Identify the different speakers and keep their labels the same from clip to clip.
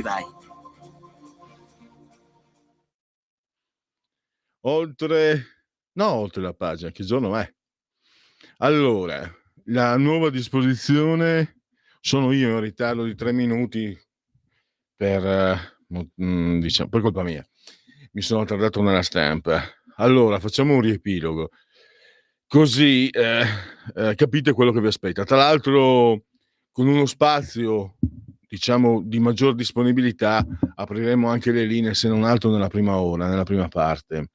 Speaker 1: Vai.
Speaker 2: Oltre la pagina, che giorno è? Allora, la nuova disposizione sono io in ritardo di 3 minuti per diciamo, per colpa mia. Mi sono tardato nella stampa. Allora, facciamo un riepilogo, così capite quello che vi aspetta. Tra l'altro, con uno spazio, diciamo, di maggior disponibilità, apriremo anche le linee, se non altro nella prima ora, nella prima parte.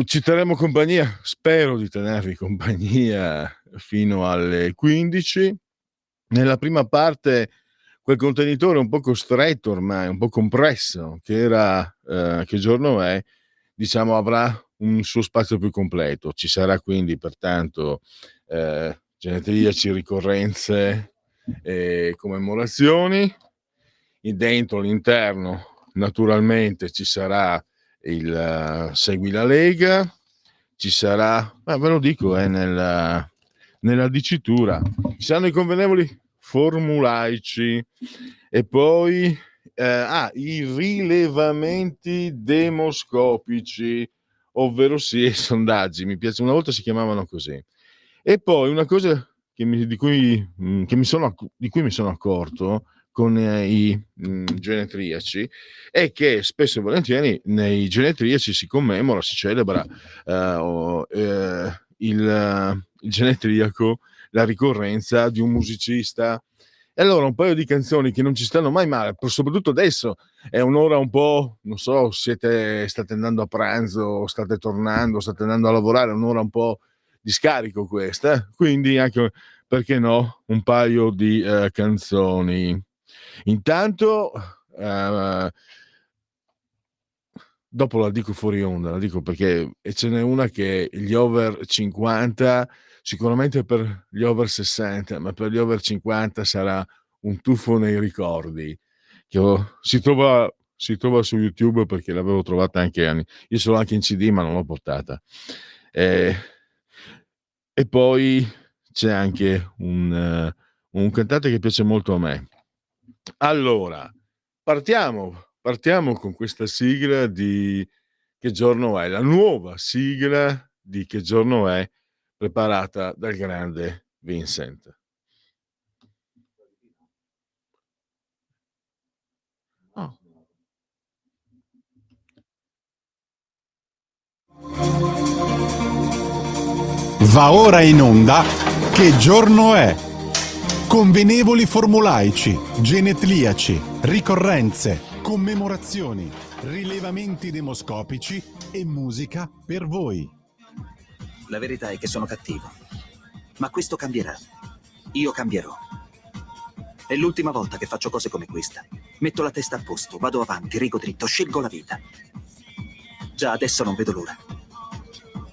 Speaker 2: Ci terremo compagnia, spero di tenervi compagnia fino alle 15. Nella prima parte quel contenitore un po' costretto ormai, un po' compresso, che era Che giorno è, diciamo avrà un suo spazio più completo. Ci sarà quindi pertanto genetriaci, ricorrenze e commemorazioni. Dentro l'interno naturalmente ci sarà il Segui la Lega, ci sarà, ve lo dico, nella dicitura, ci saranno i convenevoli formulaici e poi i rilevamenti demoscopici, ovvero sì, i sondaggi, mi piace, una volta si chiamavano così. E poi una cosa di cui mi sono accorto con i genetriaci è che spesso e volentieri nei genetriaci si commemora, si celebra il genetriaco, la ricorrenza di un musicista. E allora un paio di canzoni che non ci stanno mai male, soprattutto adesso è un'ora un po', non so, state andando a pranzo, state tornando, state andando a lavorare, è un'ora un po' di scarico questa, quindi anche, perché no, un paio di canzoni. Intanto dopo la dico fuori onda, la dico perché ce n'è una che gli over 50, sicuramente per gli over 60, ma per gli over 50 sarà un tuffo nei ricordi, si trova su YouTube, perché l'avevo trovata anche anni. Io ce l'ho anche in CD, ma non l'ho portata. E poi c'è anche un cantante che piace molto a me. Allora, partiamo con questa sigla di Che giorno è, la nuova sigla di Che giorno è, preparata dal grande Vincent. Oh.
Speaker 3: Va ora in onda Che giorno è? Convenevoli formulaici, genetriaci, ricorrenze, commemorazioni, rilevamenti demoscopici e musica per voi.
Speaker 1: La verità è che sono cattivo, ma questo cambierà. Io cambierò. È l'ultima volta che faccio cose come questa. Metto la testa a posto, vado avanti, rigo dritto, scelgo la vita. Già adesso non vedo l'ora.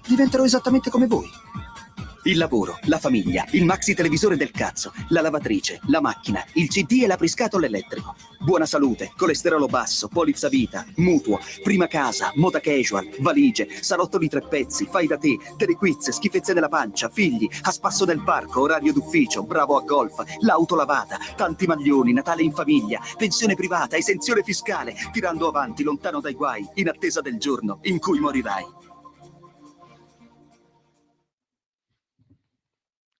Speaker 1: Diventerò esattamente come voi. Il lavoro, la famiglia, il maxi televisore del cazzo, la lavatrice, la macchina, il CD e l'apriscatole elettrico. Buona salute, colesterolo basso, polizza vita, mutuo, prima casa, moda casual, valigie, salotto di 3 pezzi, fai da te, telequiz, schifezze nella pancia, figli, a spasso del parco, orario d'ufficio, bravo a golf, l'auto lavata, tanti maglioni, Natale in famiglia, pensione privata, esenzione fiscale, tirando avanti lontano dai guai, in attesa del giorno in cui morirai.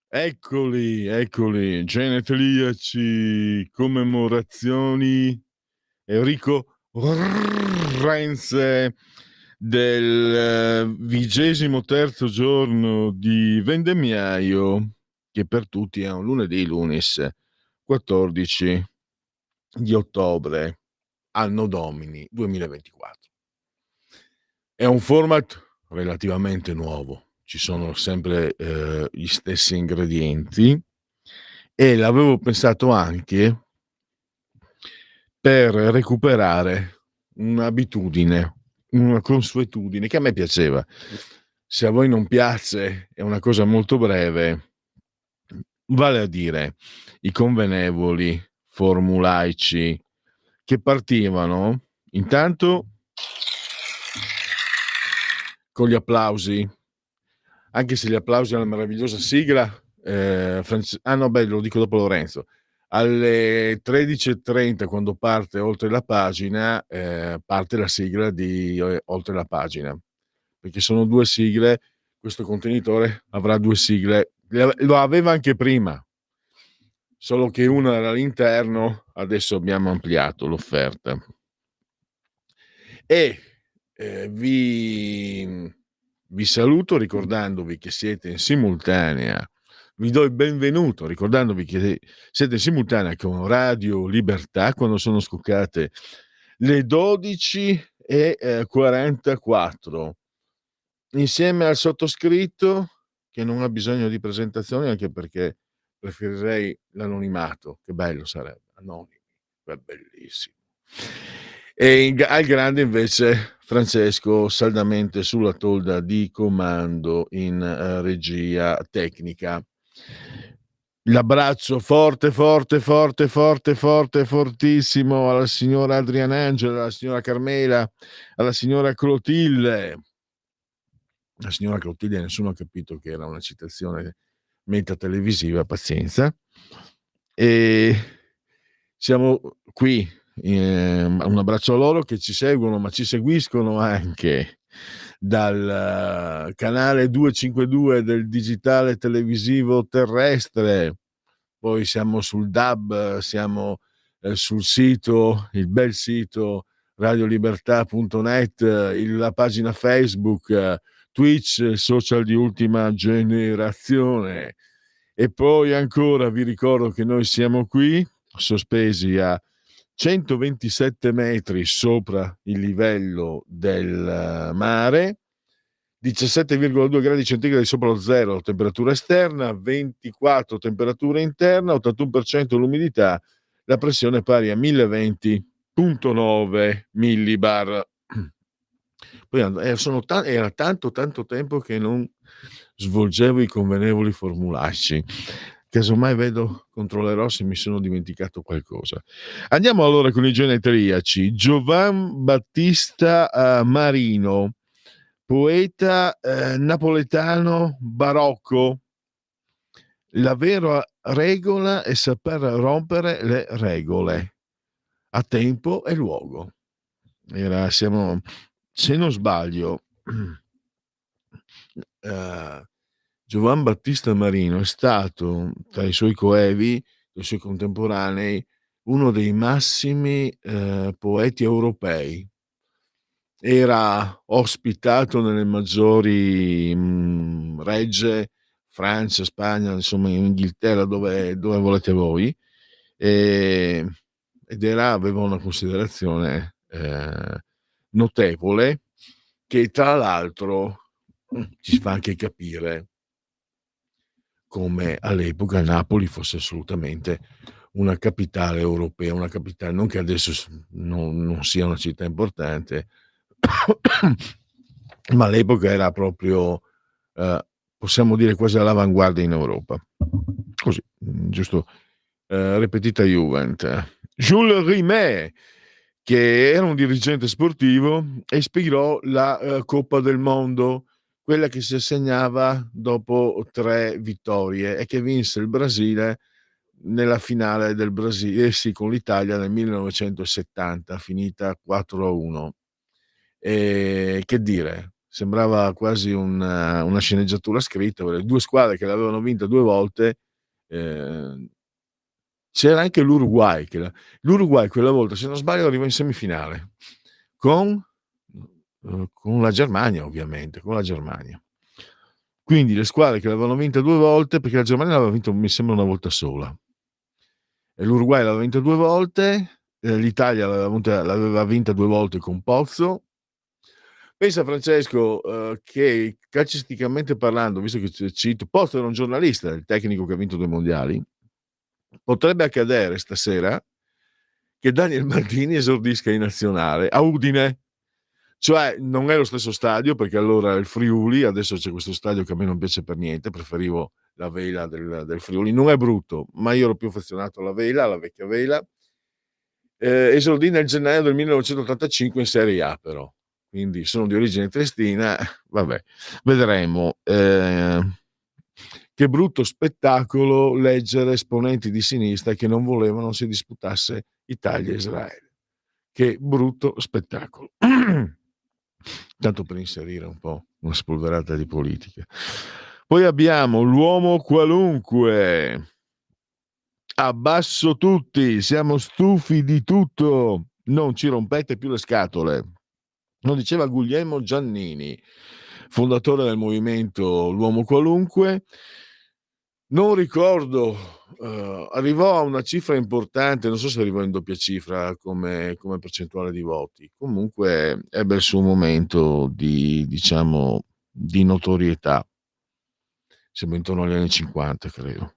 Speaker 2: Eccoli, genetriaci, commemorazioni, ricorrenze del 23° giorno di vendemmiaio, che per tutti è un lunedì, lunis 14 di ottobre, anno domini 2024. È un format relativamente nuovo, ci sono sempre gli stessi ingredienti, e l'avevo pensato anche per recuperare un'abitudine, una consuetudine che a me piaceva. Se a voi non piace, è una cosa molto breve, vale a dire i convenevoli formulaici, che partivano intanto con gli applausi, anche se gli applausi alla meravigliosa sigla lo dico dopo Lorenzo, alle 13:30, quando parte Oltre la pagina, parte la sigla di Oltre la pagina, perché sono 2 sigle. Questo contenitore avrà 2 sigle, lo aveva anche prima, solo che una era all'interno, adesso abbiamo ampliato l'offerta. E vi saluto ricordandovi che siete in simultanea. Vi do il benvenuto ricordandovi che siete in simultanea con Radio Libertà quando sono scoccate le 12:44, insieme al sottoscritto, che non ha bisogno di presentazioni, anche perché preferirei l'anonimato. Che bello sarebbe, anonimi, è bellissimo. E al grande invece Francesco, saldamente sulla tolda di comando in regia tecnica. L'abbraccio forte, fortissimo alla signora Adriana Angela, alla signora Carmela, alla signora Clotilde. La signora Clotilde, nessuno ha capito che era una citazione metatelevisiva, pazienza. E siamo qui. Un abbraccio a loro che ci seguono, ma ci seguiscono anche dal canale 252 del digitale televisivo terrestre. Poi siamo sul DAB, siamo sul sito, il bel sito radiolibertà.net, la pagina Facebook, Twitch, social di ultima generazione. E poi ancora vi ricordo che noi siamo qui sospesi a 127 metri sopra il livello del mare, 17,2 gradi centigradi sopra lo zero temperatura esterna, 24 temperatura interna, 81% l'umidità, la pressione pari a 1020,9 millibar. Poi era tanto tempo che non svolgevo i convenevoli formulaici. Casomai controllerò se mi sono dimenticato qualcosa. Andiamo allora con i genetriaci. Giovan Battista Marino, poeta napoletano barocco. La vera regola è saper rompere le regole a tempo e luogo. Siamo, se non sbaglio, Giovan Battista Marino è stato, tra i suoi coevi, i suoi contemporanei, uno dei massimi poeti europei. Era ospitato nelle maggiori regge, Francia, Spagna, insomma in Inghilterra, dove volete voi, ed aveva una considerazione notevole, che tra l'altro ci fa anche capire come all'epoca Napoli fosse assolutamente una capitale europea, una capitale, non che adesso non sia una città importante, ma all'epoca era proprio, possiamo dire, quasi all'avanguardia in Europa. Così, giusto, repetita Juvent. Jules Rimet, che era un dirigente sportivo, ispirò la Coppa del Mondo, quella che si assegnava dopo 3 vittorie e che vinse il Brasile nella finale del Brasile, sì, con l'Italia nel 1970, finita 4-1. E che dire, sembrava quasi una sceneggiatura scritta, le 2 squadre che l'avevano vinta 2 volte. C'era anche l'Uruguay, l'Uruguay quella volta, se non sbaglio, arrivò in semifinale con la Germania, ovviamente, con la Germania. Quindi le squadre che l'avevano vinta 2 volte, perché la Germania l'aveva vinta, mi sembra, una volta sola, e l'Uruguay l'aveva vinta 2 volte, l'Italia l'aveva vinta 2 volte con Pozzo. Pensa, Francesco, che calcisticamente parlando, visto che cito, Pozzo era un giornalista, il tecnico che ha vinto 2 mondiali, potrebbe accadere stasera che Daniel Maldini esordisca in nazionale a Udine. Cioè, non è lo stesso stadio, perché allora è il Friuli, adesso c'è questo stadio che a me non piace per niente, preferivo la Vela del Friuli. Non è brutto, ma io ero più affezionato alla Vela, alla vecchia Vela. Esordì nel gennaio del 1985 in Serie A, però. Quindi sono di origine triestina, vabbè, vedremo. che brutto spettacolo leggere esponenti di sinistra che non volevano si disputasse Italia e Israele. Che brutto spettacolo. Tanto per inserire un po' una spolverata di politica. Poi abbiamo l'uomo qualunque. Abbasso tutti, siamo stufi di tutto, non ci rompete più le scatole. Lo diceva Guglielmo Giannini, fondatore del movimento L'Uomo Qualunque. Non ricordo, arrivò a una cifra importante, non so se arrivò in doppia cifra come percentuale di voti. Comunque ebbe il suo momento di, diciamo, di notorietà, siamo intorno agli anni 50, credo.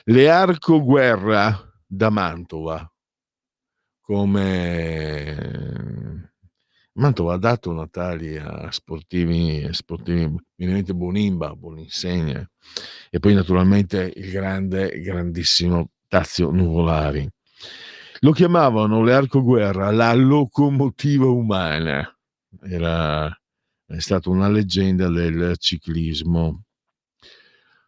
Speaker 2: Learco Guerra da Mantova, come Mantova ha dato natali a sportivi, eminente Bonimba, Boninsegna, e poi naturalmente il grandissimo Tazio Nuvolari. Lo chiamavano Learco Guerra la locomotiva umana, è stata una leggenda del ciclismo.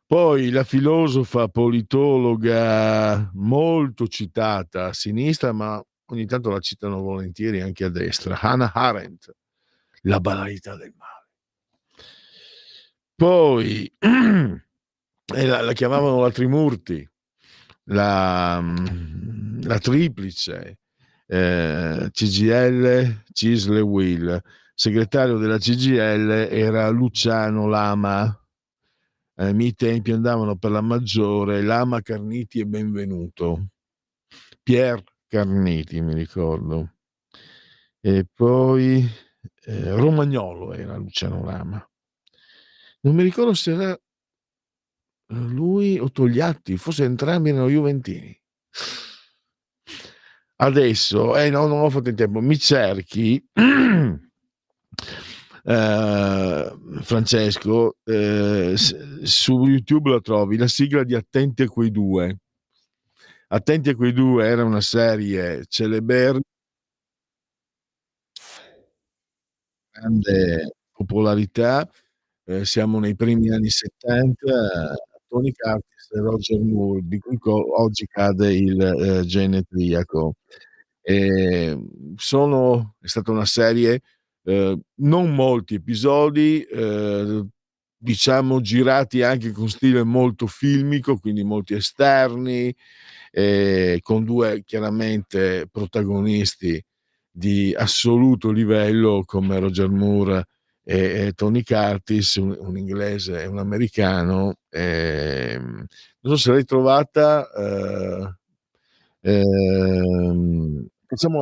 Speaker 2: Poi la filosofa politologa molto citata a sinistra, ma ogni tanto la citano volentieri anche a destra, Hannah Arendt, la banalità del male. Poi la chiamavano la Trimurti, la triplice, CGL, Cisle Will. Segretario della CGL era Luciano Lama. Ai miei tempi andavano per la maggiore Lama, Carniti e Benvenuto. Pier Carniti, mi ricordo. E poi Romagnolo era Luciano Lama. Non mi ricordo se era lui o Togliatti, forse entrambi erano juventini. Adesso, no, non ho fatto in tempo, mi cerchi Francesco, su YouTube la trovi, la sigla di Attenti a quei due. Attenti a quei due era una serie celeberrima, grande popolarità, siamo nei primi anni '70, Tony Curtis e Roger Moore, di cui oggi cade il genetriaco. È stata una serie, non molti episodi, diciamo girati anche con stile molto filmico, quindi molti esterni, con due chiaramente protagonisti di assoluto livello come Roger Moore e Tony Curtis, un inglese e un americano. Non so se l'hai trovata.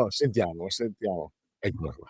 Speaker 2: Sentiamo. Eccola qua.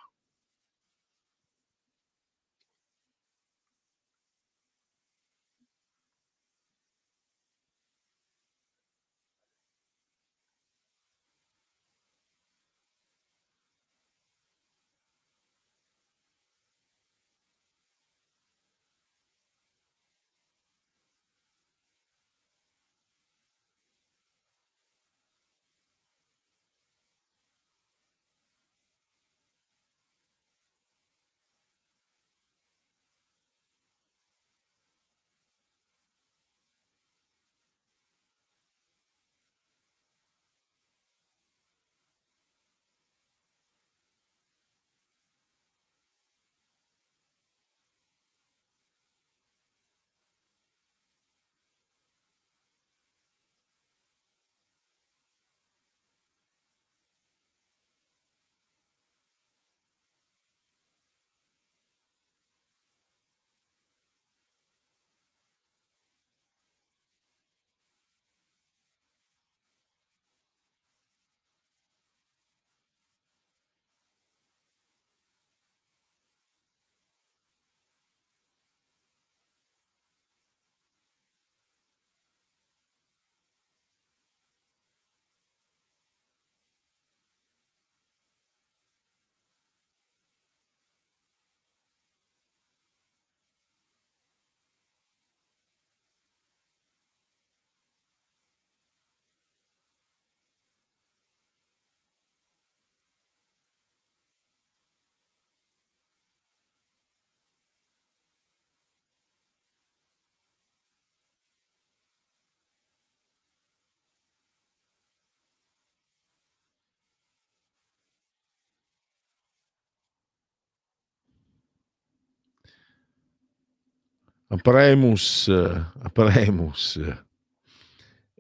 Speaker 2: a Premus.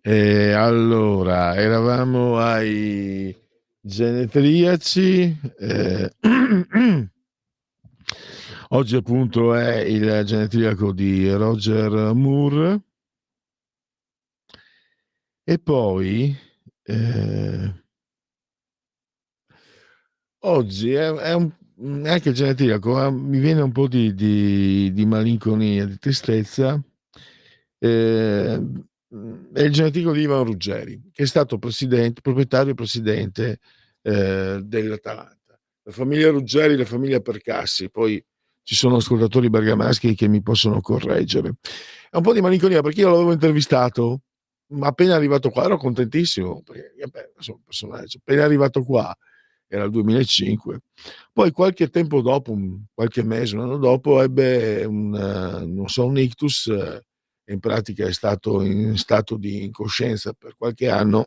Speaker 2: Allora, eravamo ai genetriaci. Oggi appunto è il genetriaco di Roger Moore. E poi oggi è anche il genetriaco, mi viene un po' di malinconia, di tristezza. È il genetriaco di Ivan Ruggeri, che è stato proprietario e presidente dell'Atalanta. La famiglia Ruggeri, la famiglia Percassi, poi ci sono ascoltatori bergamaschi che mi possono correggere. È un po' di malinconia perché io l'avevo intervistato, ma appena arrivato qua ero contentissimo, perché sono un personaggio, appena arrivato qua, era il 2005, poi qualche tempo dopo, qualche mese, un anno dopo, ebbe un ictus, in pratica è stato in stato di incoscienza per qualche anno,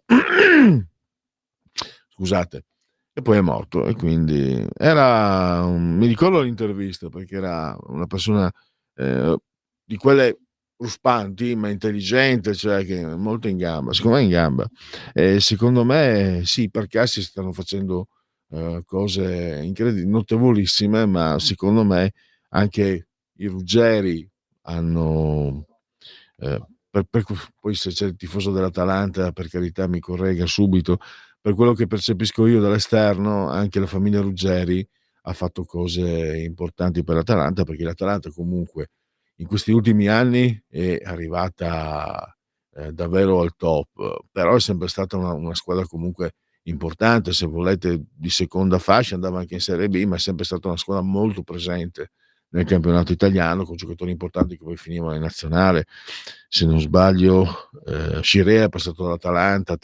Speaker 2: scusate, e poi è morto. E quindi mi ricordo l'intervista perché era una persona di quelle ruspanti ma intelligente, cioè che è molto in gamba, secondo me in gamba, e secondo me sì, perché si stanno facendo cose incredibili, notevolissime, ma secondo me anche i Ruggeri hanno poi se c'è il tifoso dell'Atalanta, per carità, mi corregga subito. Per quello che percepisco io dall'esterno, anche la famiglia Ruggeri ha fatto cose importanti per l'Atalanta, perché l'Atalanta comunque in questi ultimi anni è arrivata davvero al top, però è sempre stata una squadra comunque importante, se volete di seconda fascia, andava anche in Serie B, ma è sempre stata una squadra molto presente nel campionato italiano, con giocatori importanti che poi finivano in nazionale. Se non sbaglio, Scirea è passato dall'Atalanta,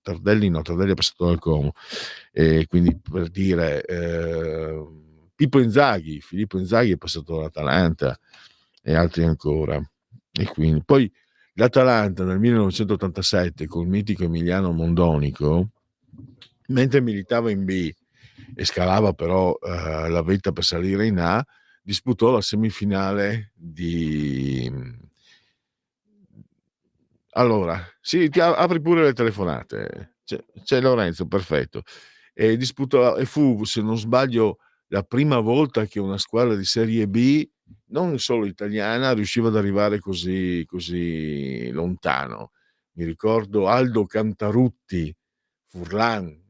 Speaker 2: Tardelli è passato dal Como, e quindi per dire Filippo Inzaghi è passato dall'Atalanta e altri ancora. E quindi poi l'Atalanta nel 1987 col mitico Emiliano Mondonico, mentre militava in B e scalava però la vetta per salire in A, disputò la semifinale di... Allora, sì, apri pure le telefonate. C'è Lorenzo, perfetto. E disputò, e fu, se non sbaglio, la prima volta che una squadra di Serie B, non solo italiana, riusciva ad arrivare così lontano. Mi ricordo Aldo Cantarutti, Furlan,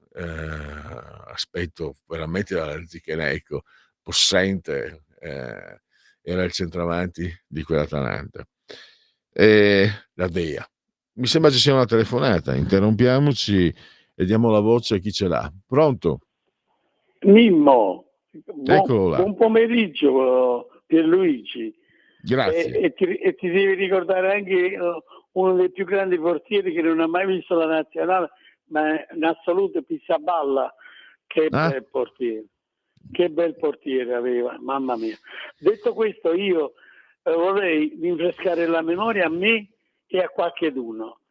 Speaker 2: aspetto veramente dalla Zicheneco, possente, era il centravanti di quell'Atalanta. E la Dea. Mi sembra ci sia una telefonata, interrompiamoci e diamo la voce a chi ce l'ha. Pronto?
Speaker 4: Mimmo,
Speaker 2: Eccolo là.
Speaker 4: buon pomeriggio Pierluigi.
Speaker 2: Grazie.
Speaker 4: E ti devi ricordare anche uno dei più grandi portieri che non ha mai visto la nazionale, ma in assoluto Pizzaballa. Che bel portiere, che bel portiere aveva, mamma mia. Detto questo, io vorrei rinfrescare la memoria a me e a qualcheduno.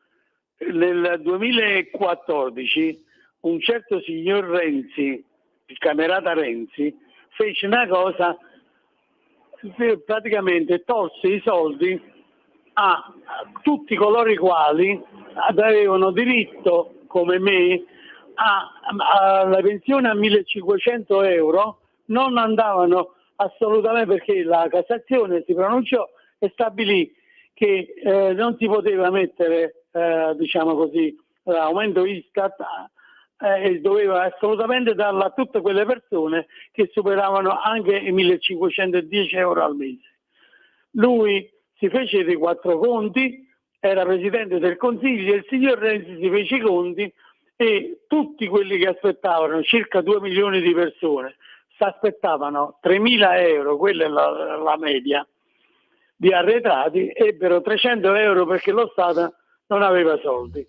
Speaker 4: Nel 2014 un certo signor Renzi, il camerata Renzi, fece una cosa, praticamente tolse i soldi a tutti coloro i quali avevano diritto, come me, alla pensione a 1500 euro, non andavano assolutamente, perché la Cassazione si pronunciò e stabilì che non si poteva mettere, diciamo così, l'aumento Istat, e doveva assolutamente darla a tutte quelle persone che superavano anche i 1510 euro al mese. Lui si fece dei quattro conti, era presidente del Consiglio, e il signor Renzi si fece i conti, e tutti quelli che aspettavano, circa 2 milioni di persone, si aspettavano 3.000 euro, quella è la media, di arretrati, ebbero 300 euro perché lo Stato non aveva soldi.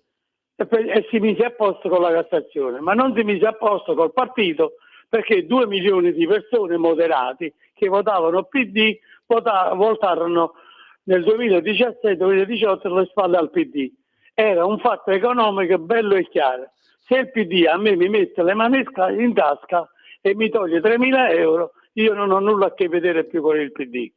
Speaker 4: E si mise a posto con la Cassazione, ma non si mise a posto col partito, perché 2 milioni di persone moderati che votavano PD votarono nel 2017-2018 alle spalle al PD. Era un fatto economico bello e chiaro. Se il PD a me mi mette le mani in tasca e mi toglie 3.000 euro, io non ho nulla a che vedere più con il PD.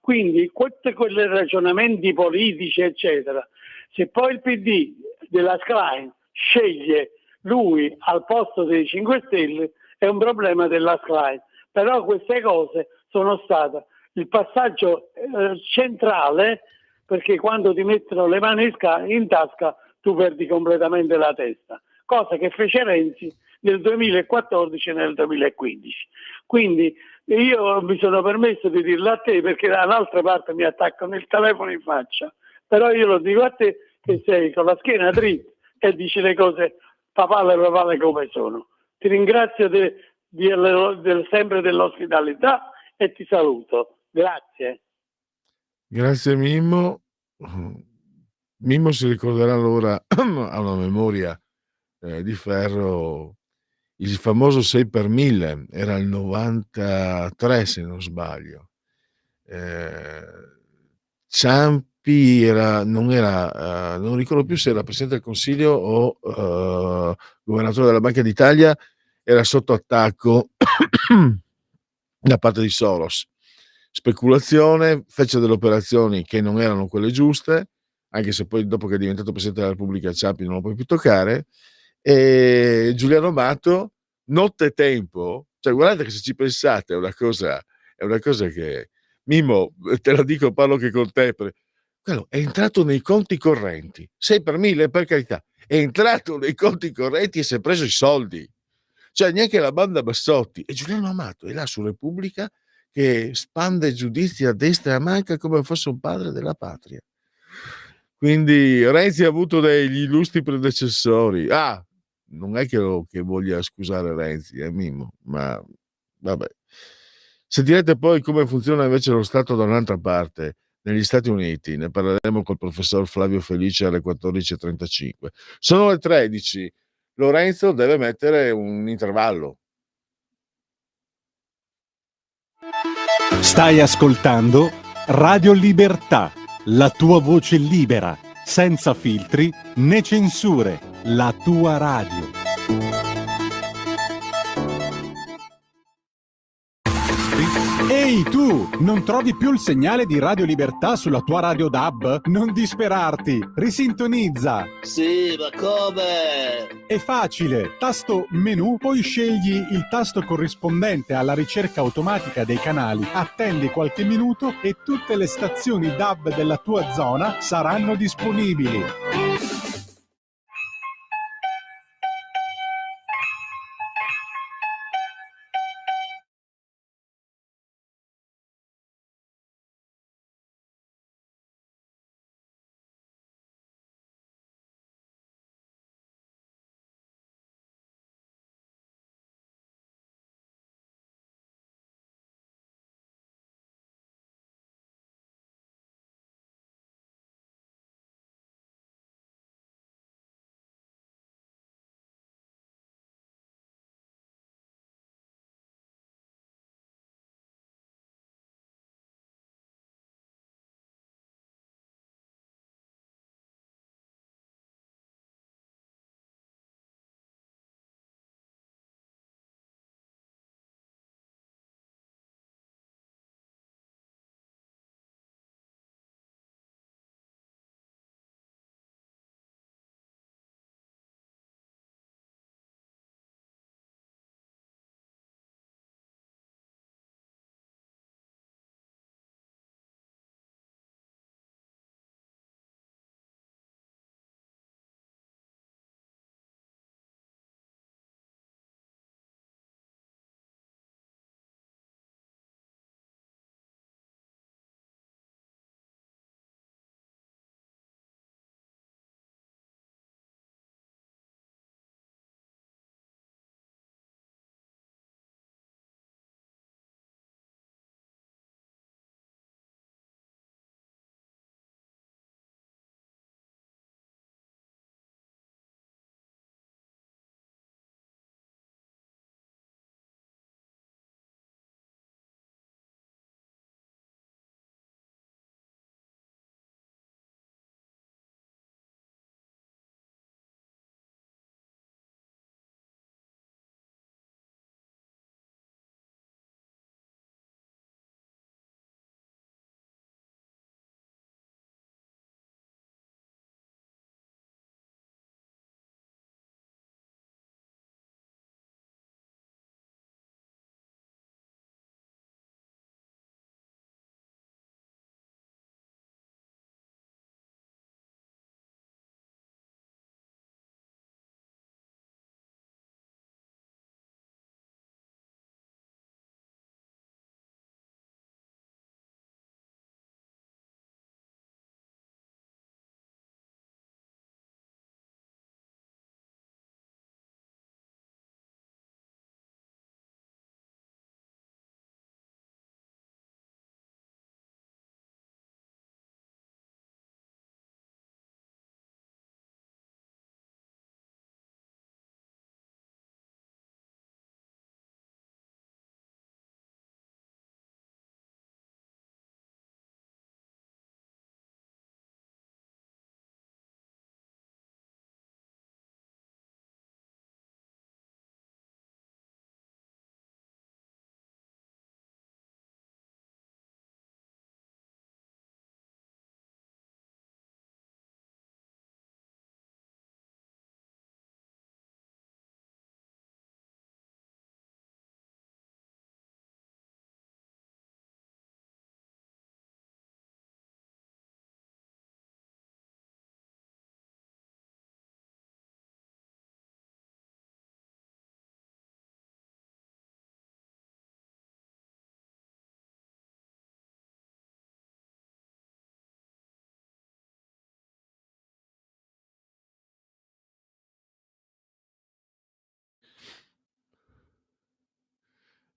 Speaker 4: Quindi tutti quei ragionamenti politici, eccetera, se poi il PD della Schlein sceglie lui al posto dei 5 Stelle, è un problema della Schlein. Però queste cose sono state il passaggio centrale, perché quando ti mettono le mani in tasca tu perdi completamente la testa, cosa che fece Renzi nel 2014 e nel 2015. Quindi io mi sono permesso di dirlo a te perché dall'altra parte mi attaccano il telefono in faccia, però io lo dico a te che sei con la schiena dritta e dici le cose papale come sono. Ti ringrazio sempre dell'ospitalità e ti saluto. Grazie.
Speaker 2: Grazie Mimmo. Mimmo si ricorderà allora, ha una memoria di ferro, il famoso 6 per 1000, era il 93 se non sbaglio. Ciampi non ricordo più se era Presidente del Consiglio o Governatore della Banca d'Italia, era sotto attacco da parte di Soros. Speculazione, fece delle operazioni che non erano quelle giuste, anche se poi dopo che è diventato Presidente della Repubblica Ciampi non lo puoi più toccare, e Giuliano Amato nottetempo, cioè guardate che se ci pensate è una cosa che Mimmo, te la dico, parlo che con te, quello è entrato nei conti correnti, 6 per 1000 per carità, è entrato nei conti correnti e si è preso i soldi, cioè neanche la banda Bassotti, e Giuliano Amato è là su Repubblica che spande giudizi a destra e a manca come fosse un padre della patria. Quindi Renzi ha avuto degli illustri predecessori. Non è che voglia scusare Renzi, Mimmo, ma vabbè. Sentirete poi come funziona invece lo Stato da un'altra parte, negli Stati Uniti. Ne parleremo col professor Flavio Felice alle 14.35. Sono le 13. Lorenzo deve mettere un intervallo.
Speaker 3: Stai ascoltando Radio Libertà, la tua voce libera, senza filtri né censure, la tua radio. Ehi tu, non trovi più il segnale di Radio Libertà sulla tua radio DAB? Non disperarti, risintonizza.
Speaker 5: Sì, ma come?
Speaker 3: È facile, tasto menu, poi scegli il tasto corrispondente alla ricerca automatica dei canali, attendi qualche minuto e tutte le stazioni DAB della tua zona saranno disponibili.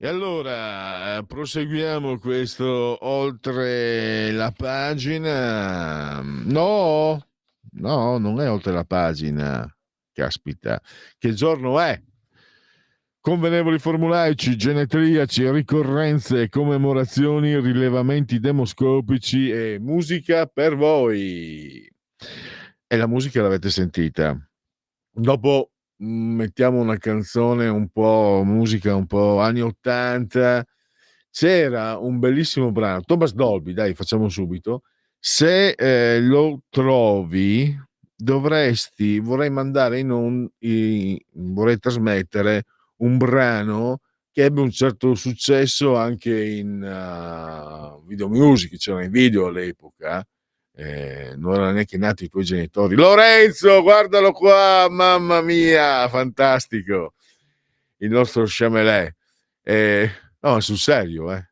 Speaker 2: E allora proseguiamo questo oltre la pagina. No, no, non è oltre la pagina. Caspita, che giorno è? Convenevoli formulaici, genetriaci, ricorrenze, commemorazioni, rilevamenti demoscopici e musica per voi. E la musica l'avete sentita. Dopo mettiamo una canzone un po' musica un po' anni 80. C'era un bellissimo brano, Thomas Dolby, dai, facciamo subito. Se lo trovi, vorrei mandare vorrei trasmettere un brano che ebbe un certo successo anche in video music, c'erano i video all'epoca, non erano neanche nati i tuoi genitori. Lorenzo, guardalo qua, mamma mia, fantastico, il nostro Chamelet. No, sul serio,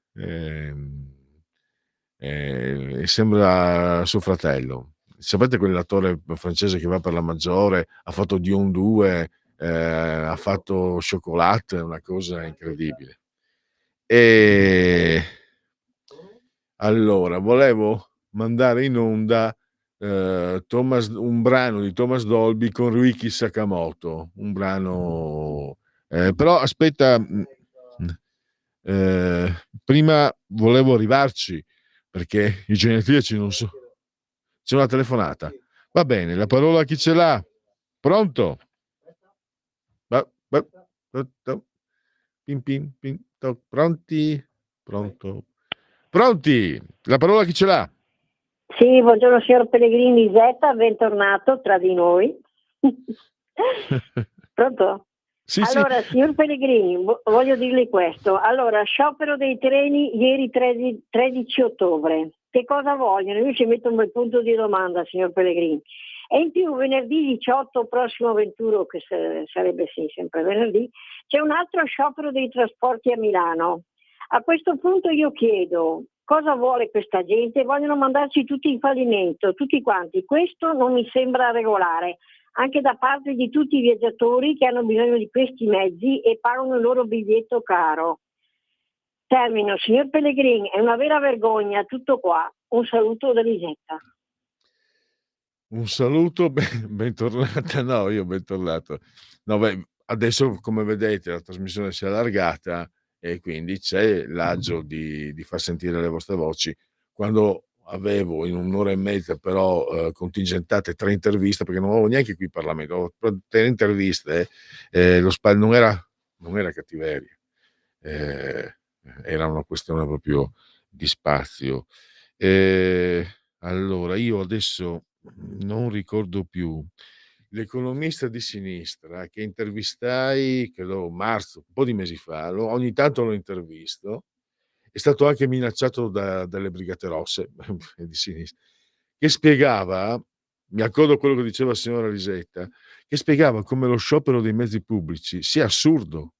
Speaker 2: sembra suo fratello. Sapete quell'attore francese che va per la maggiore, ha fatto Dune 2, ha fatto Chocolat, è una cosa incredibile. E allora, volevo mandare in onda un brano di Thomas Dolby con Ryuichi Sakamoto, un brano però aspetta, prima volevo arrivarci perché i genetriaci non so. C'è una telefonata. Va bene, la parola a chi ce l'ha? Pronto? Pim, pim, pim, pronti? Pronto? Pronti? La parola a chi ce l'ha?
Speaker 6: Sì, buongiorno signor Pellegrini Z, bentornato tra di noi. Pronto?
Speaker 2: Sì,
Speaker 6: allora,
Speaker 2: sì.
Speaker 6: Signor Pellegrini, voglio dirle questo. Allora, sciopero dei treni ieri 13 ottobre. Che cosa vogliono? Io ci metto un bel punto di domanda, signor Pellegrini. E in più venerdì 18, prossimo 21, che sarebbe sì, sempre venerdì, c'è un altro sciopero dei trasporti a Milano. A questo punto io chiedo, cosa vuole questa gente? Vogliono mandarci tutti in fallimento, tutti quanti. Questo non mi sembra regolare, anche da parte di tutti i viaggiatori che hanno bisogno di questi mezzi e pagano il loro biglietto caro. Termino, signor Pellegrini, è una vera vergogna, tutto qua. Un saluto da Lisetta.
Speaker 2: Un saluto, bentornata. No, io bentornato. No, adesso come vedete la trasmissione si è allargata e quindi c'è l'agio di far sentire le vostre voci. Quando avevo in un'ora e mezza però contingentate 3 interviste, perché non avevo neanche qui in Parlamento, avevo 3 interviste, non era cattiveria, era una questione proprio di spazio. Allora, io adesso non ricordo più l'economista di sinistra che intervistai, credo marzo, un po' di mesi fa, ogni tanto lo intervisto, è stato anche minacciato dalle Brigate Rosse di sinistra, che spiegava, mi accordo quello che diceva la signora Lisetta, che spiegava come lo sciopero dei mezzi pubblici sia assurdo,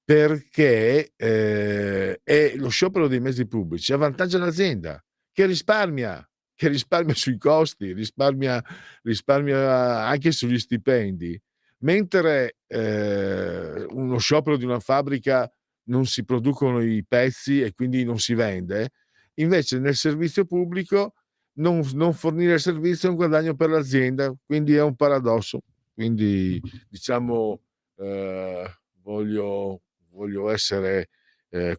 Speaker 2: perché è lo sciopero dei mezzi pubblici avvantaggia l'azienda che risparmia sui costi, risparmia anche sugli stipendi, mentre uno sciopero di una fabbrica non si producono i pezzi e quindi non si vende. Invece nel servizio pubblico non fornire il servizio è un guadagno per l'azienda, quindi è un paradosso. Quindi diciamo voglio essere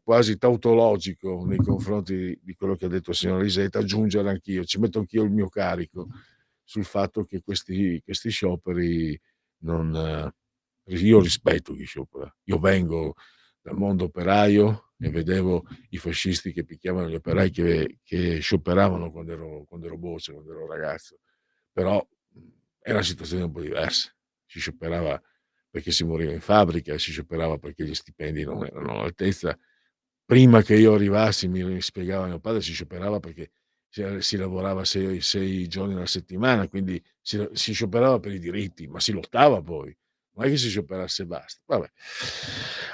Speaker 2: quasi tautologico nei confronti di quello che ha detto il signor Lisetta, aggiungere anch'io, ci metto anch'io il mio carico sul fatto che questi scioperi non... io rispetto chi sciopera, io vengo dal mondo operaio e vedevo i fascisti che picchiavano gli operai che scioperavano quando ero boccia, quando ero ragazzo, però era una situazione un po' diversa, si scioperava perché si moriva in fabbrica, si scioperava perché gli stipendi non erano all'altezza. Prima che io arrivassi, mi spiegava mio padre, si scioperava perché si lavorava 6 giorni alla settimana, quindi si scioperava per i diritti, ma si lottava poi, non è che si scioperasse e basta. Vabbè.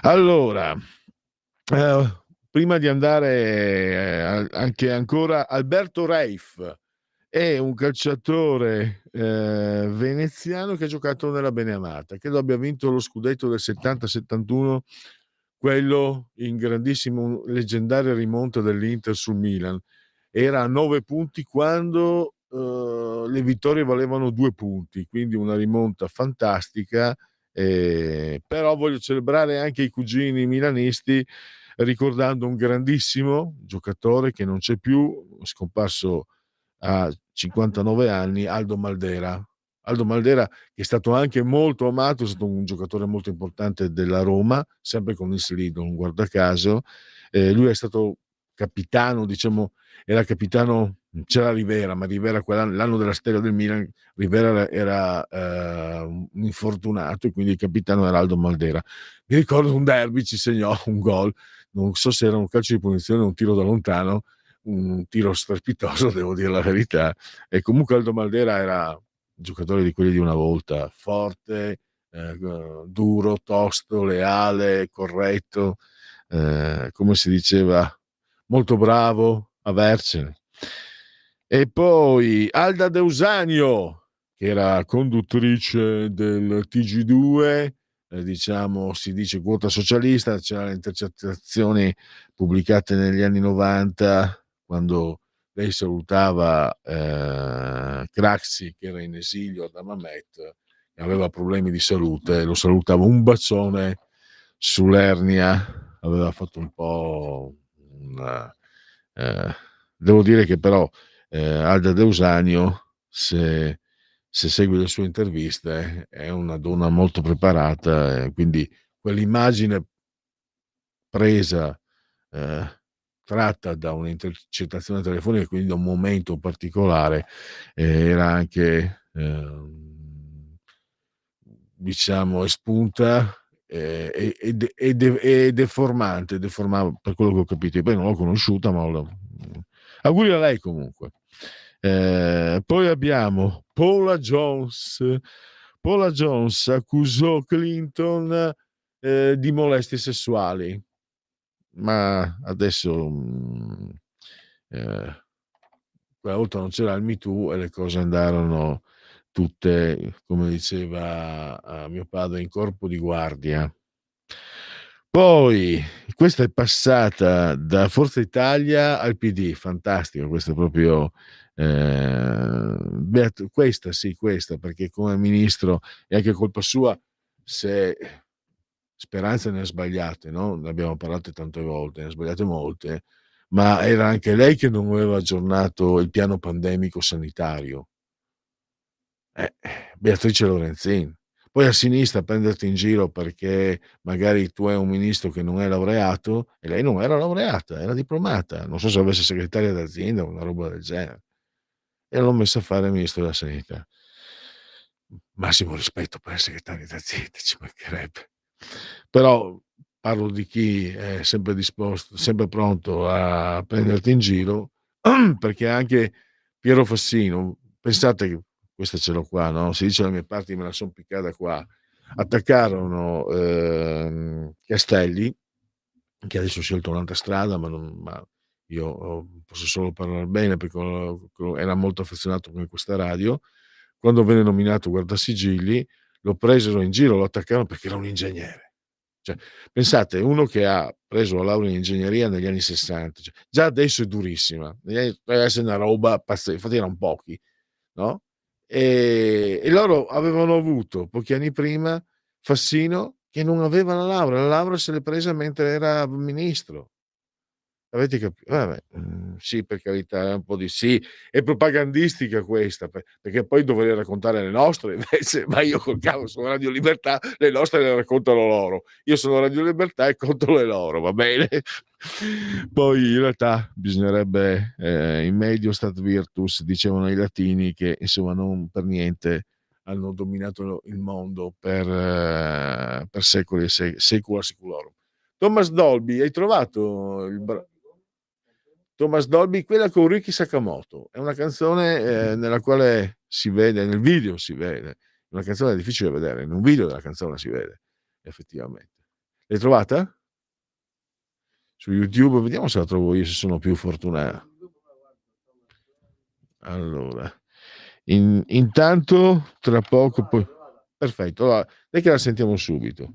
Speaker 2: Allora, prima di andare anche ancora, Alberto Reif è un calciatore veneziano che ha giocato nella Beneamata, credo abbia vinto lo scudetto del 70-71 quello in grandissimo leggendaria rimonta dell'Inter sul Milan. Era a 9 punti quando le vittorie valevano 2 punti, quindi una rimonta fantastica. Però voglio celebrare anche i cugini milanisti ricordando un grandissimo giocatore che non c'è più, scomparso a 59 anni, Aldo Maldera. Aldo Maldera, che è stato anche molto amato, è stato un giocatore molto importante della Roma, sempre con il Slidon, guarda caso. Lui è stato capitano, diciamo, era capitano, c'era Rivera, ma Rivera l'anno della stella del Milan, Rivera era un infortunato e quindi il capitano era Aldo Maldera. Mi ricordo un derby, ci segnò un gol, non so se era un calcio di punizione o un tiro da lontano, un tiro strepitoso, devo dire la verità. E comunque Aldo Maldera era un giocatore di quelli di una volta, forte, duro, tosto, leale, corretto, come si diceva, molto bravo, avercene. E poi Alda Deusanio, che era conduttrice del TG2, diciamo, si dice quota socialista, c'erano le intercettazioni pubblicate negli anni 90, quando lei salutava Craxi, che era in esilio ad Hammamet e aveva problemi di salute, lo salutava, un bacione sull'ernia, aveva fatto un po' una, devo dire che però Alda Deusanio, se segui le sue interviste, è una donna molto preparata, quindi quell'immagine presa, tratta da un'intercettazione telefonica, quindi da un momento particolare, era anche diciamo espunta e deformante, deformava, per quello che ho capito. Poi non l'ho conosciuta, ma auguri a lei comunque. Poi abbiamo Paula Jones. Paula Jones accusò Clinton di molestie sessuali, ma adesso quella volta non c'era il Me Too e le cose andarono tutte, come diceva mio padre, in corpo di guardia. Poi questa è passata da Forza Italia al PD, fantastico, questo è proprio questa sì, questa, perché come ministro è anche colpa sua se Speranza ne ha sbagliate, no? Ne abbiamo parlato tante volte, ne ha sbagliate molte, ma era anche lei che non aveva aggiornato il piano pandemico sanitario. Beatrice Lorenzin. Poi a sinistra prenderti in giro perché magari tu hai un ministro che non è laureato e lei non era laureata, era diplomata, non so se avesse segretaria d'azienda o una roba del genere. E l'ho messa a fare il ministro della sanità. Massimo rispetto per il segretario d'azienda, ci mancherebbe. Però parlo di chi è sempre disposto, sempre pronto a prenderti in giro, perché anche Piero Fassino, pensate che questa ce l'ho qua, no? Si dice la mia parte, me la son piccata qua. Attaccarono Castelli, che adesso ha scelto un'altra strada, ma io posso solo parlare bene perché era molto affezionato con questa radio. Quando venne nominato Guardasigilli, lo presero in giro, lo attaccarono perché era un ingegnere. Cioè, pensate, uno che ha preso la laurea in ingegneria negli anni 60, cioè, già adesso è durissima, negli anni deve essere una roba pazzesca, infatti erano pochi, no? E loro avevano avuto pochi anni prima Fassino che non aveva la laurea se l'è presa mentre era ministro. Avete vabbè, sì, per carità, è un po' di sì, è propagandistica questa, perché poi dovrei raccontare le nostre invece, ma io col cavolo sono Radio Libertà, le nostre le raccontano loro. Io sono Radio Libertà e conto le loro, va bene? Poi in realtà bisognerebbe in medio stat virtus, dicevano i latini, che insomma non per niente hanno dominato il mondo per secoli e secula seculorum. Thomas Dolby, hai trovato Thomas Dolby, quella con Ricky Sakamoto, è una canzone nella quale si vede, nel video si vede, una canzone difficile da vedere, in un video della canzone si vede, effettivamente. L'hai trovata? Su YouTube, vediamo se la trovo io, se sono più fortunato. Allora, intanto, tra poco, poi... Perfetto, allora, dai che la sentiamo subito.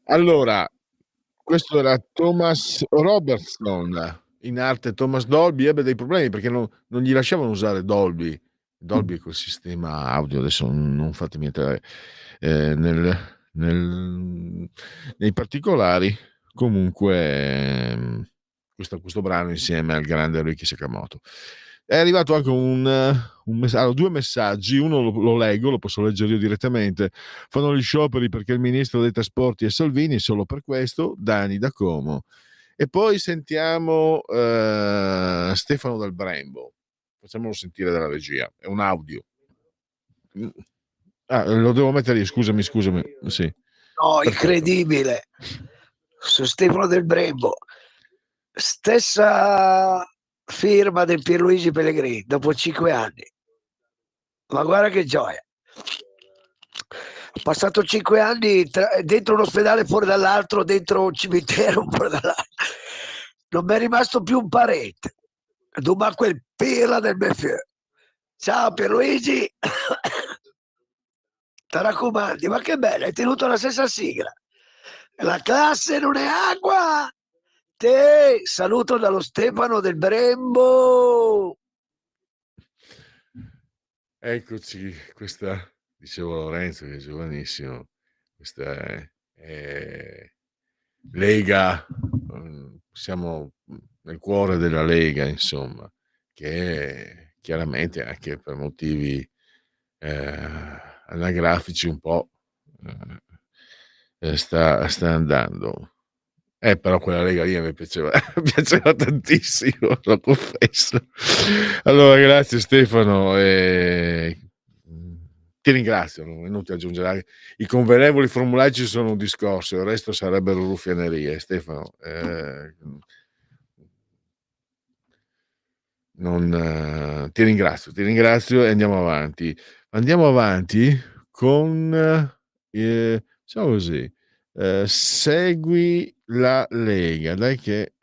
Speaker 2: Allora, questo era Thomas Robertson, in arte Thomas Dolby, ebbe dei problemi perché non gli lasciavano usare Dolby. Dolby è quel sistema audio, adesso non fatemi entrare nel nei particolari. Comunque, questo brano insieme al grande Ryuichi Sakamoto. È arrivato anche allora, 2 messaggi, uno lo leggo, lo posso leggere io direttamente. Fanno gli scioperi perché il ministro dei trasporti è Salvini, solo per questo, Dani da Como. E poi sentiamo Stefano Del Brembo, facciamolo sentire dalla regia, è un audio. Lo devo mettere io, scusami, sì.
Speaker 7: No,
Speaker 2: Perfetto.
Speaker 7: incredibile. Su Stefano Del Brembo, stessa firma del Pierluigi Pellegrini dopo 5 anni. Ma guarda che gioia. Ho passato 5 anni dentro un ospedale, fuori dall'altro, dentro un cimitero, fuori dall'altro. Non mi è rimasto più un parente. Duma quel pirla del Meffieu. Ciao Pierluigi. Ti raccomandi, ma che bello, hai tenuto la stessa sigla. La classe non è acqua. Te saluto dallo Stefano Del Brembo.
Speaker 2: Eccoci, questa, dicevo Lorenzo che è giovanissimo, questa è Lega, siamo nel cuore della Lega, insomma, che chiaramente anche per motivi anagrafici un po' sta andando. Però quella Lega lì a me piaceva, piaceva tantissimo, lo confesso. Allora, grazie Stefano, ti ringrazio, non è inutile aggiungere. I convenevoli formulari ci sono un discorso, il resto sarebbero ruffianerie. Stefano, ti ringrazio e andiamo avanti. Andiamo avanti con, diciamo così, segui la Lega, dai che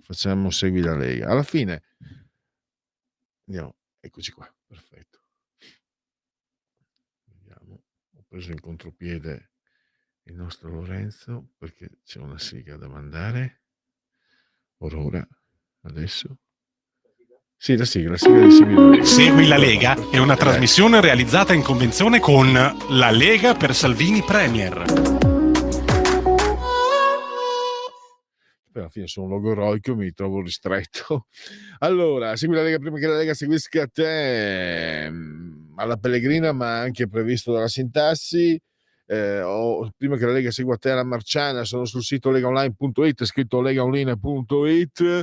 Speaker 2: facciamo segui la Lega. Alla fine andiamo, eccoci qua, perfetto. Vediamo, ho preso in contropiede il nostro Lorenzo perché c'è una sigla da mandare. Ora, adesso. Sì, la sigla di Segui la Lega.
Speaker 3: Segui la Lega è una
Speaker 2: Dai.
Speaker 3: trasmissione realizzata in convenzione con la Lega per Salvini Premier.
Speaker 2: Poi alla fine sono un logoroico, mi trovo ristretto. Allora, segui la Lega prima che la Lega seguisca te. Alla Pellegrina, ma anche previsto dalla sintassi. Prima che la Lega segua te alla Marciana, sono sul sito legaonline.it, scritto legaonline.it.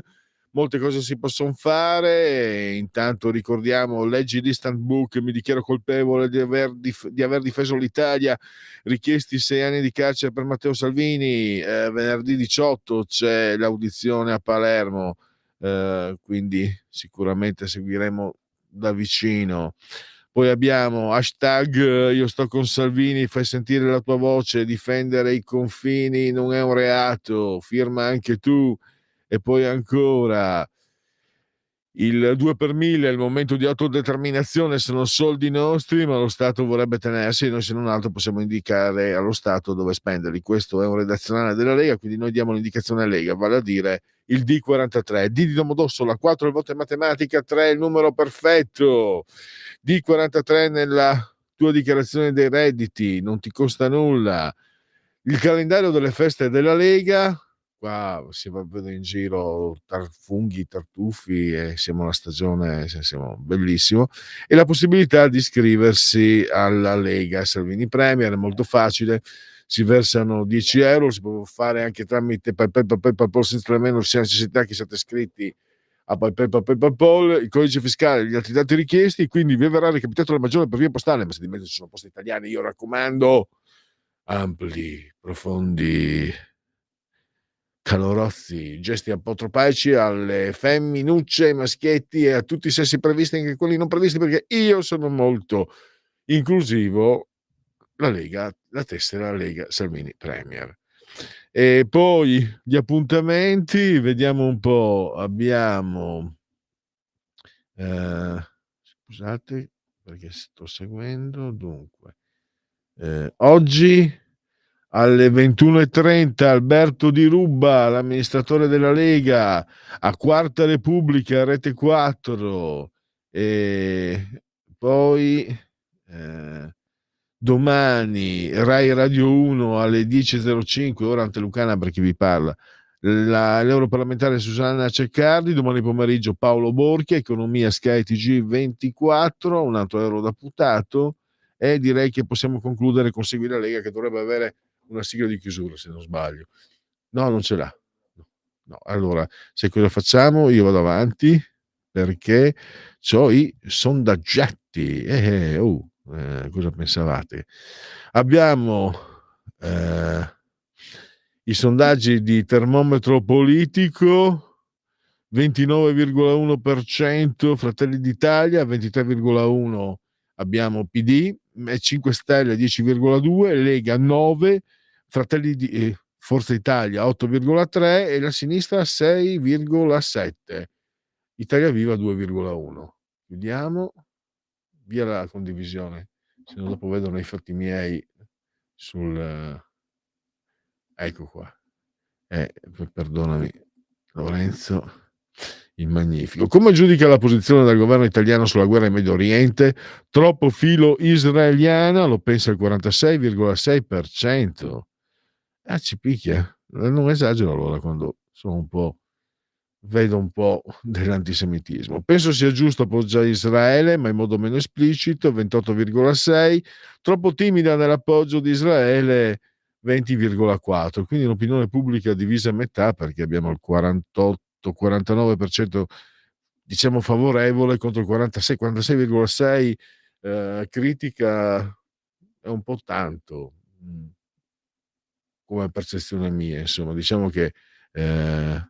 Speaker 2: Molte cose si possono fare. Intanto ricordiamo, leggi l'Instant Book, mi dichiaro colpevole di aver difeso l'Italia, richiesti 6 anni di carcere per Matteo Salvini. Venerdì 18 c'è l'audizione a Palermo, quindi sicuramente seguiremo da vicino. Poi abbiamo hashtag io sto con Salvini, fai sentire la tua voce, difendere i confini non è un reato, firma anche tu. E poi ancora il 2 per 1000 è il momento di autodeterminazione, sono soldi nostri, ma lo Stato vorrebbe tenersi, noi se non altro possiamo indicare allo Stato dove spenderli. Questo è un redazionale della Lega, quindi noi diamo l'indicazione Lega, vale a dire il D43. D di Domodossola, 4 il voto in matematica, 3 il numero perfetto. D43 nella tua dichiarazione dei redditi, non ti costa nulla. Il calendario delle feste della Lega, qua si va in giro funghi, tartufi e siamo alla stagione, siamo bellissimo, e la possibilità di iscriversi alla Lega Salvini Premier è molto facile, si versano 10 euro, si può fare anche tramite PayPal senza nemmeno sia necessità che siate iscritti a PayPal, il codice fiscale, gli altri dati richiesti, quindi vi verrà recapitato la maggiore per via postale, ma se di mezzo ci sono poste italiane, io raccomando ampli, profondi, calorosi, gesti apotropaici alle femminucce, ai maschietti e a tutti i sessi previsti, anche quelli non previsti, perché io sono molto inclusivo. La Lega, la tessera Lega Salvini Premier. E poi gli appuntamenti, vediamo un po', abbiamo scusate perché sto seguendo, dunque oggi Alle 21:30 Alberto Di Rubba, l'amministratore della Lega, a Quarta Repubblica, Rete 4, e poi domani Rai Radio 1 alle 10:05, ora Antelucana per chi vi parla, l'europarlamentare Susanna Ceccardi, domani pomeriggio Paolo Borchia, Economia Sky TG24, un altro eurodeputato, e direi che possiamo concludere con Segui la Lega, che dovrebbe avere una sigla di chiusura, se non sbaglio. No, non ce l'ha. No. Allora, sai cosa facciamo? Io vado avanti perché ho i sondaggetti. Cosa pensavate? Abbiamo i sondaggi di termometro politico: 29,1% Fratelli d'Italia, 23,1% abbiamo PD, 5 Stelle 10,2%, Lega 9%, Forza Italia 8,3% e la sinistra 6,7%, Italia Viva 2,1%. Chiudiamo, via la condivisione, se no dopo vedono i fatti miei sul... ecco qua. Perdonami Lorenzo, il magnifico. Come giudica la posizione del governo italiano sulla guerra in Medio Oriente? Troppo filo israeliana, lo pensa il 46,6%. Ci picchia. Non esagero allora quando sono un po', vedo un po' dell'antisemitismo. Penso sia giusto appoggiare Israele, ma in modo meno esplicito, 28,6%. Troppo timida nell'appoggio di Israele, 20,4%. Quindi l'opinione pubblica divisa a metà, perché abbiamo il 48-49% diciamo favorevole contro il 46,6% critica. È un po' tanto come percezione mia, insomma. Diciamo che la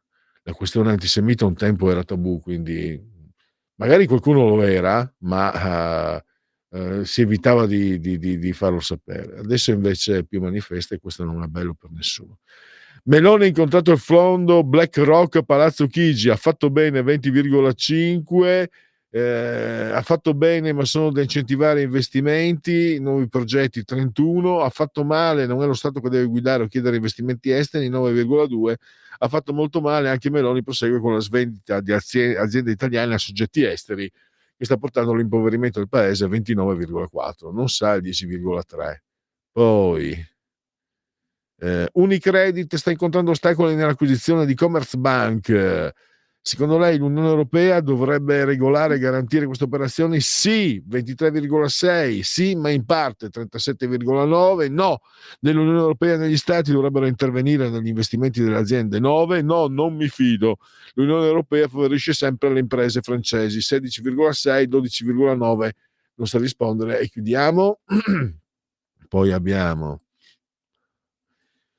Speaker 2: questione antisemita un tempo era tabù, quindi magari qualcuno lo era, ma si evitava di farlo sapere. Adesso invece è più manifesta e questo non è bello per nessuno. Meloni ha incontrato il fondo BlackRock a Palazzo Chigi, ha fatto bene 20,5%, ha fatto bene ma sono da incentivare investimenti, nuovi progetti 31%, ha fatto male, non è lo Stato che deve guidare o chiedere investimenti esteri 9,2%, ha fatto molto male anche Meloni, prosegue con la svendita di aziende italiane a soggetti esteri che sta portando all'impoverimento del paese a 29,4%, non sa il 10,3%. Poi Unicredit sta incontrando ostacoli nell'acquisizione di Commerzbank. Secondo lei l'Unione Europea dovrebbe regolare e garantire queste operazioni? Sì, 23,6%, sì, ma in parte 37,9%, no, nell'Unione Europea e negli Stati dovrebbero intervenire negli investimenti delle aziende, 9%, no, non mi fido. L'Unione Europea favorisce sempre le imprese francesi, 16,6%, 12,9%, non sa rispondere e chiudiamo. Poi abbiamo...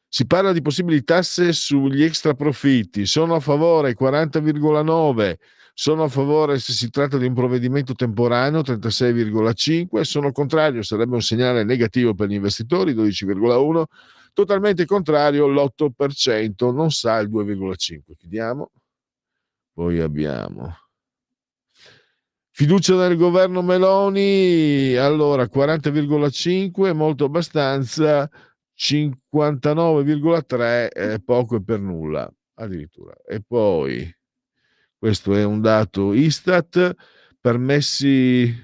Speaker 2: Si parla di possibili tasse sugli extra profitti, sono a favore 40,9%, sono a favore se si tratta di un provvedimento temporaneo 36,5%, sono contrario, sarebbe un segnale negativo per gli investitori 12,1%, totalmente contrario l'8%, non sa il 2,5%. Chiudiamo. Poi abbiamo fiducia nel governo Meloni, allora 40,5%, molto abbastanza, 59,3% poco e per nulla addirittura. E poi questo è un dato Istat, permessi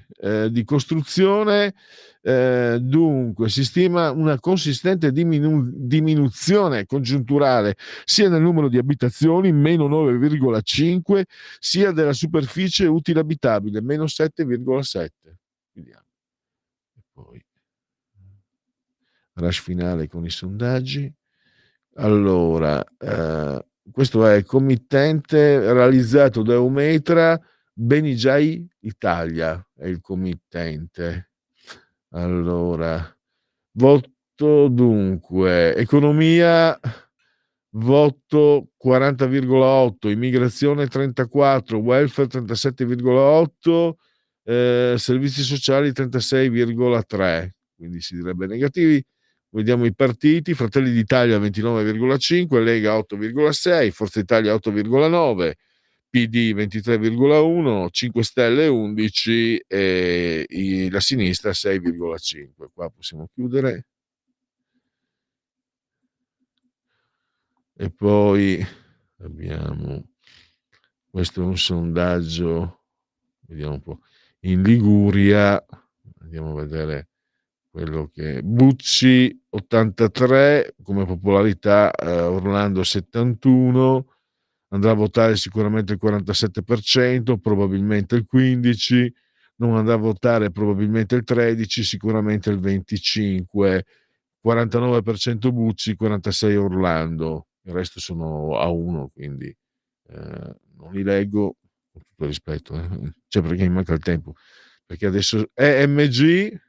Speaker 2: di costruzione, dunque si stima una consistente diminuzione congiunturale sia nel numero di abitazioni, meno 9,5%, sia della superficie utile abitabile, meno 7,7%. Vediamo. E poi rush finale con i sondaggi. Allora, questo è il committente realizzato da Eumetra, Benigiai Italia è il committente. Allora, voto dunque, economia, voto 40,8%, immigrazione 34%, welfare 37,8%, servizi sociali 36,3%, quindi si direbbe negativi. Vediamo i partiti: Fratelli d'Italia 29,5%, Lega 8,6%, Forza Italia 8,9%, PD 23,1%, 5 Stelle 11% e la sinistra 6,5%. Qua possiamo chiudere. E poi abbiamo, questo è un sondaggio, vediamo un po', in Liguria, andiamo a vedere quello che Bucci 83 come popolarità, Orlando 71, andrà a votare sicuramente il 47%, probabilmente il 15%, non andrà a votare probabilmente il 13%, sicuramente il 25%, 49% Bucci, 46% Orlando, il resto sono a uno, quindi non li leggo con tutto il rispetto, cioè perché mi manca il tempo, perché adesso EMG,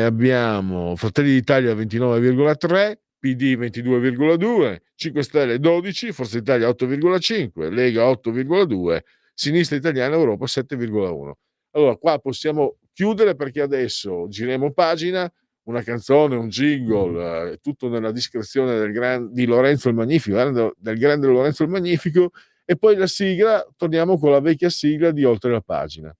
Speaker 2: abbiamo Fratelli d'Italia 29,3, PD 22,2, 5 Stelle 12, Forza Italia 8,5, Lega 8,2, Sinistra Italiana Europa 7,1. Allora qua possiamo chiudere, perché adesso giriamo pagina, una canzone, un jingle, tutto nella discrezione di Lorenzo il Magnifico, del grande Lorenzo il Magnifico, e poi la sigla, torniamo con la vecchia sigla di Oltre la pagina.